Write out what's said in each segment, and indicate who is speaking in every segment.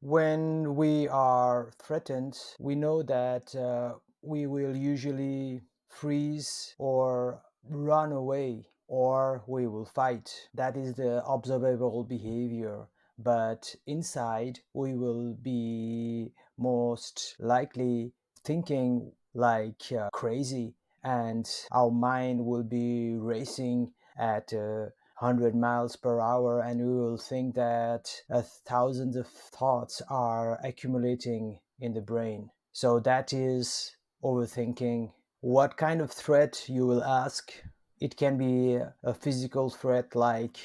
Speaker 1: When we are threatened, we know that we will usually freeze or run away or we will fight. That is the observable behavior. But inside, we will be most likely thinking like crazy, and our mind will be racing at 100 miles per hour, and we will think that thousands of thoughts are accumulating in the brain. So that is overthinking. What kind of threat, you will ask? It can be a physical threat like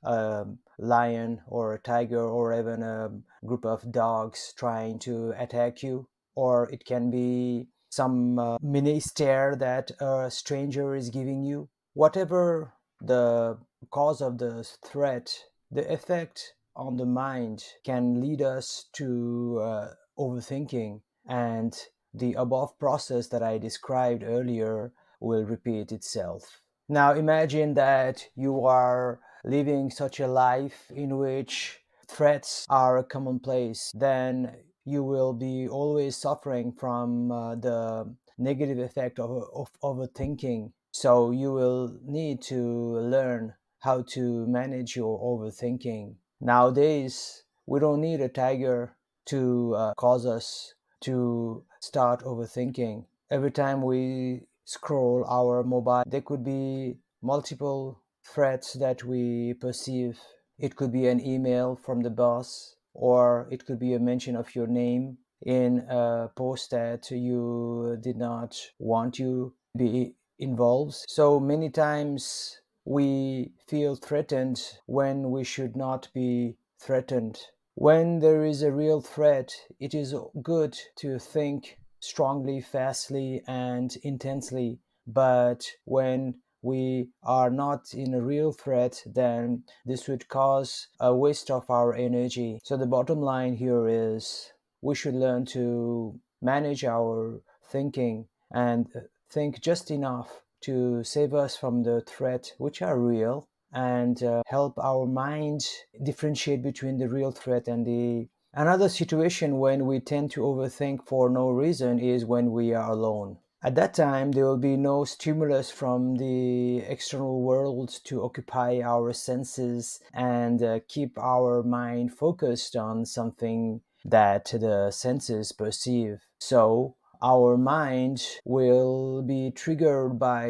Speaker 1: a lion or a tiger or even a group of dogs trying to attack you, or it can be some mini stare that a stranger is giving you. Whatever the cause of the threat, the effect on the mind can lead us to overthinking, and the above process that I described earlier will repeat itself. Now imagine that you are living such a life in which threats are commonplace. Then you will be always suffering from the negative effect of overthinking. So you will need to learn how to manage your overthinking. Nowadays, we don't need a tiger to cause us to start overthinking. Every time we scroll our mobile, there could be multiple threats that we perceive. It could be an email from the boss, or it could be a mention of your name in a post that you did not want you be involved. So many times we feel threatened when we should not be threatened. When there is a real threat, it is good to think strongly, fastly, and intensely. But when we are not in a real threat, then this would cause a waste of our energy. So the bottom line here is we should learn to manage our thinking and think just enough to save us from the threat which are real, and help our mind differentiate between the real threat and the another situation. When we tend to overthink for no reason is when we are alone. At that time, there will be no stimulus from the external world to occupy our senses and keep our mind focused on something that the senses perceive. So our mind will be triggered by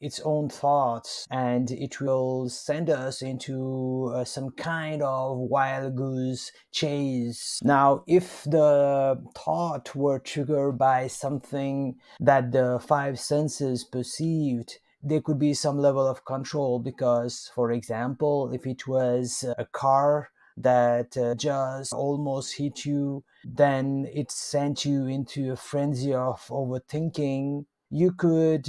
Speaker 1: its own thoughts, and it will send us into some kind of wild goose chase. Now, if the thought were triggered by something that the five senses perceived, there could be some level of control, because, for example, if it was a car that just almost hit you, then it sent you into a frenzy of overthinking. You could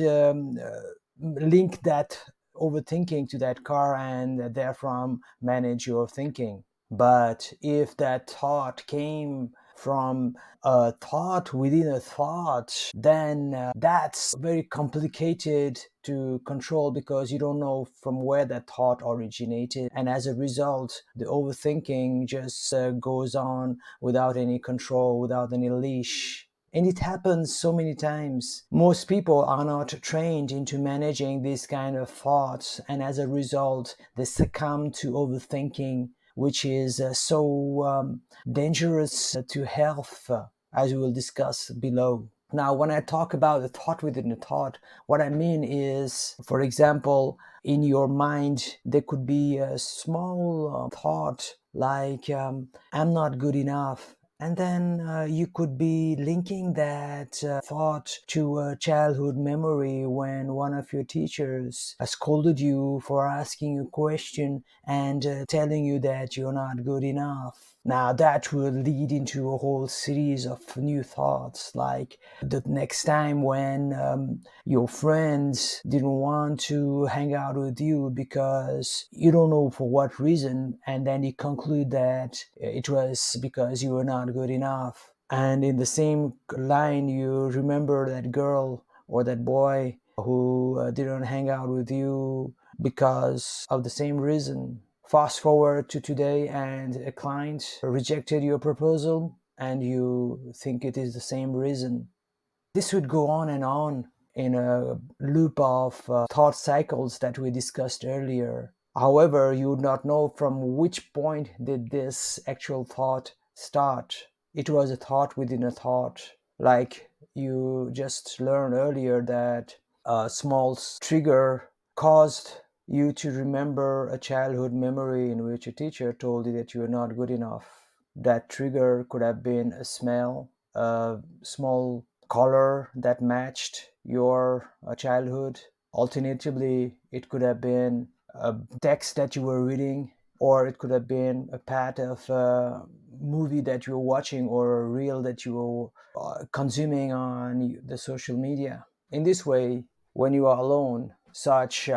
Speaker 1: link that overthinking to that car and therefrom manage your thinking. But if that thought came from a thought within a thought, then that's very complicated to control, because you don't know from where that thought originated. And as a result, the overthinking just goes on without any control, without any leash. And it happens so many times. Most people are not trained into managing these kind of thoughts, and as a result, they succumb to overthinking, which is so dangerous to health, as we will discuss below. Now, when I talk about a thought within a thought, what I mean is, for example, in your mind, there could be a small thought like, I'm not good enough. And then you could be linking that thought to a childhood memory when one of your teachers scolded you for asking a question and telling you that you're not good enough. Now, that will lead into a whole series of new thoughts, like the next time when your friends didn't want to hang out with you because you don't know for what reason, and then you conclude that it was because you were not good enough. And in the same line, you remember that girl or that boy who didn't hang out with you because of the same reason. Fast forward to today, and a client rejected your proposal, and you think it is the same reason. This would go on in a loop of thought cycles that we discussed earlier. However, you would not know from which point did this actual thought start. It was a thought within a thought. Like you just learned earlier that a small trigger caused you to remember a childhood memory in which a teacher told you that you were not good enough. That trigger could have been a smell, a small color that matched your childhood. Alternatively, it could have been a text that you were reading, or it could have been a part of a movie that you were watching, or a reel that you were consuming on the social media. In this way, when you are alone, such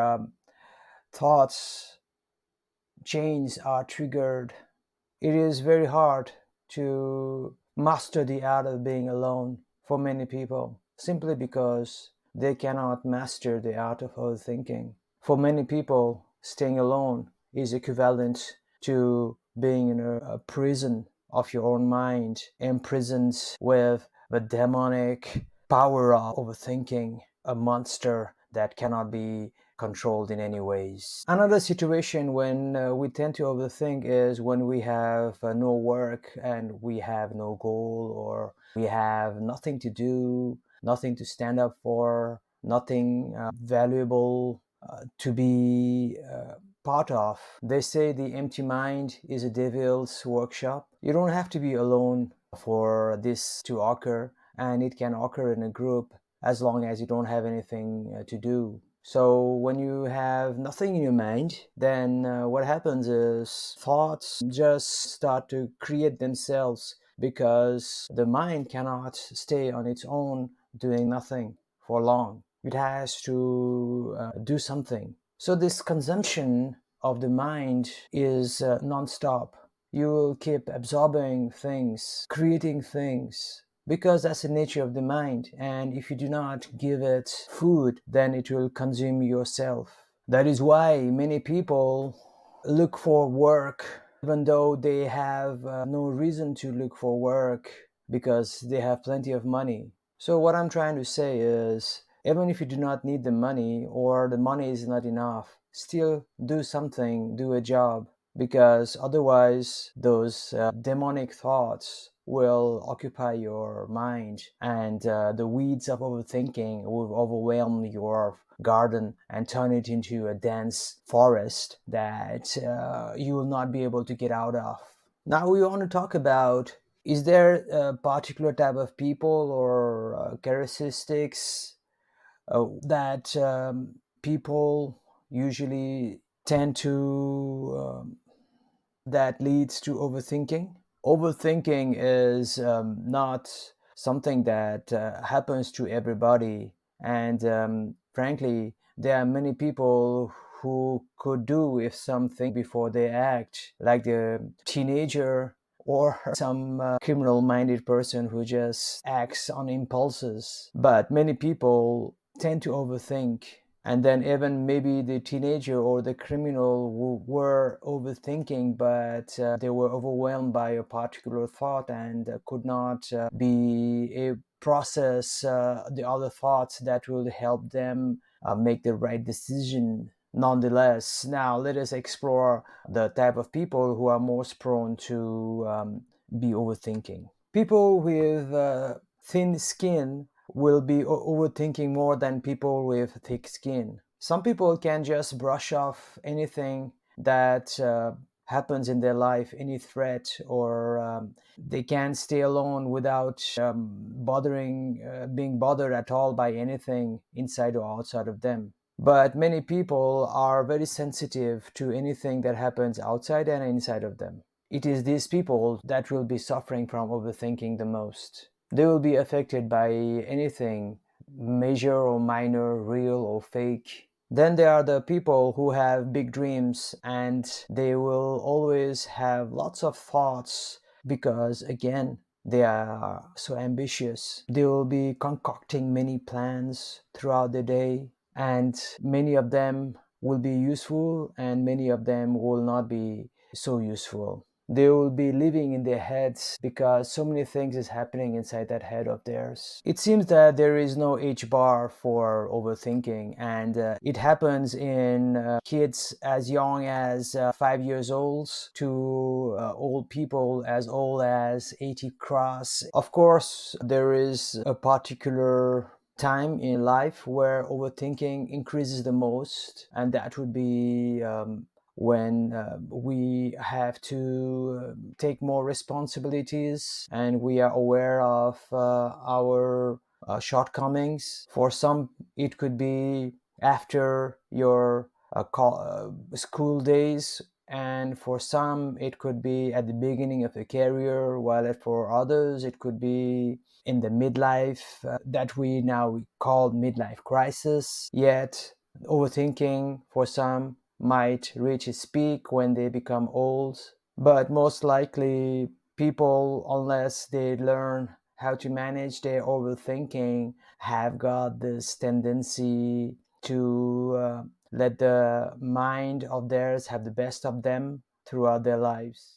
Speaker 1: thoughts, chains are triggered. It is very hard to master the art of being alone for many people, simply because they cannot master the art of overthinking. For many people, staying alone is equivalent to being in a prison of your own mind, imprisoned with the demonic power of overthinking, a monster that cannot be controlled in any ways. Another situation when we tend to overthink is when we have no work and we have no goal, or we have nothing to do, nothing to stand up for, nothing valuable to be part of. They say the empty mind is a devil's workshop. You don't have to be alone for this to occur, and it can occur in a group as long as you don't have anything to do. So when you have nothing in your mind, then what happens is thoughts just start to create themselves, because the mind cannot stay on its own doing nothing for long. It has to do something. So this consumption of the mind is non-stop. You will keep absorbing things, creating things, because that's the nature of the mind. And if you do not give it food, then it will consume yourself. That is why many people look for work even though they have no reason to look for work, because they have plenty of money. So what I'm trying to say is, even if you do not need the money, or the money is not enough, still do something, do a job, because otherwise those demonic thoughts will occupy your mind, and the weeds of overthinking will overwhelm your garden and turn it into a dense forest that you will not be able to get out of. Now we want to talk about, is there a particular type of people or characteristics that people usually tend to that leads to overthinking? Overthinking is not something that happens to everybody, and frankly, there are many people who could do with something before they act, like the teenager or some criminal minded person who just acts on impulses. But many people tend to overthink, and then even maybe the teenager or the criminal who were overthinking, but they were overwhelmed by a particular thought and could not be a process the other thoughts that will help them make the right decision. Nonetheless, now let us explore the type of people who are most prone to be overthinking. People with thin skin will be overthinking more than people with thick skin. Some people can just brush off anything that happens in their life, any threat, or they can stay alone without being bothered at all by anything inside or outside of them. But many people are very sensitive to anything that happens outside and inside of them. It is these people that will be suffering from overthinking the most. They will be affected by anything, major or minor, real or fake. Then there are the people who have big dreams, and they will always have lots of thoughts, because again, they are so ambitious. They will be concocting many plans throughout the day, and many of them will be useful and many of them will not be so useful. They will be living in their heads because so many things is happening inside that head of theirs. It seems that there is no age bar for overthinking, and it happens in kids as young as 5 years old to old people as old as 80 cross. Of course, there is a particular time in life where overthinking increases the most, and that would be when we have to take more responsibilities and we are aware of our shortcomings. For some, it could be after your school days, and for some, it could be at the beginning of a career, while for others, it could be in the midlife that we now call midlife crisis. Yet, overthinking for some might reach its peak when they become old, but most likely, people, unless they learn how to manage their overthinking, have got this tendency to let the mind of theirs have the best of them throughout their lives.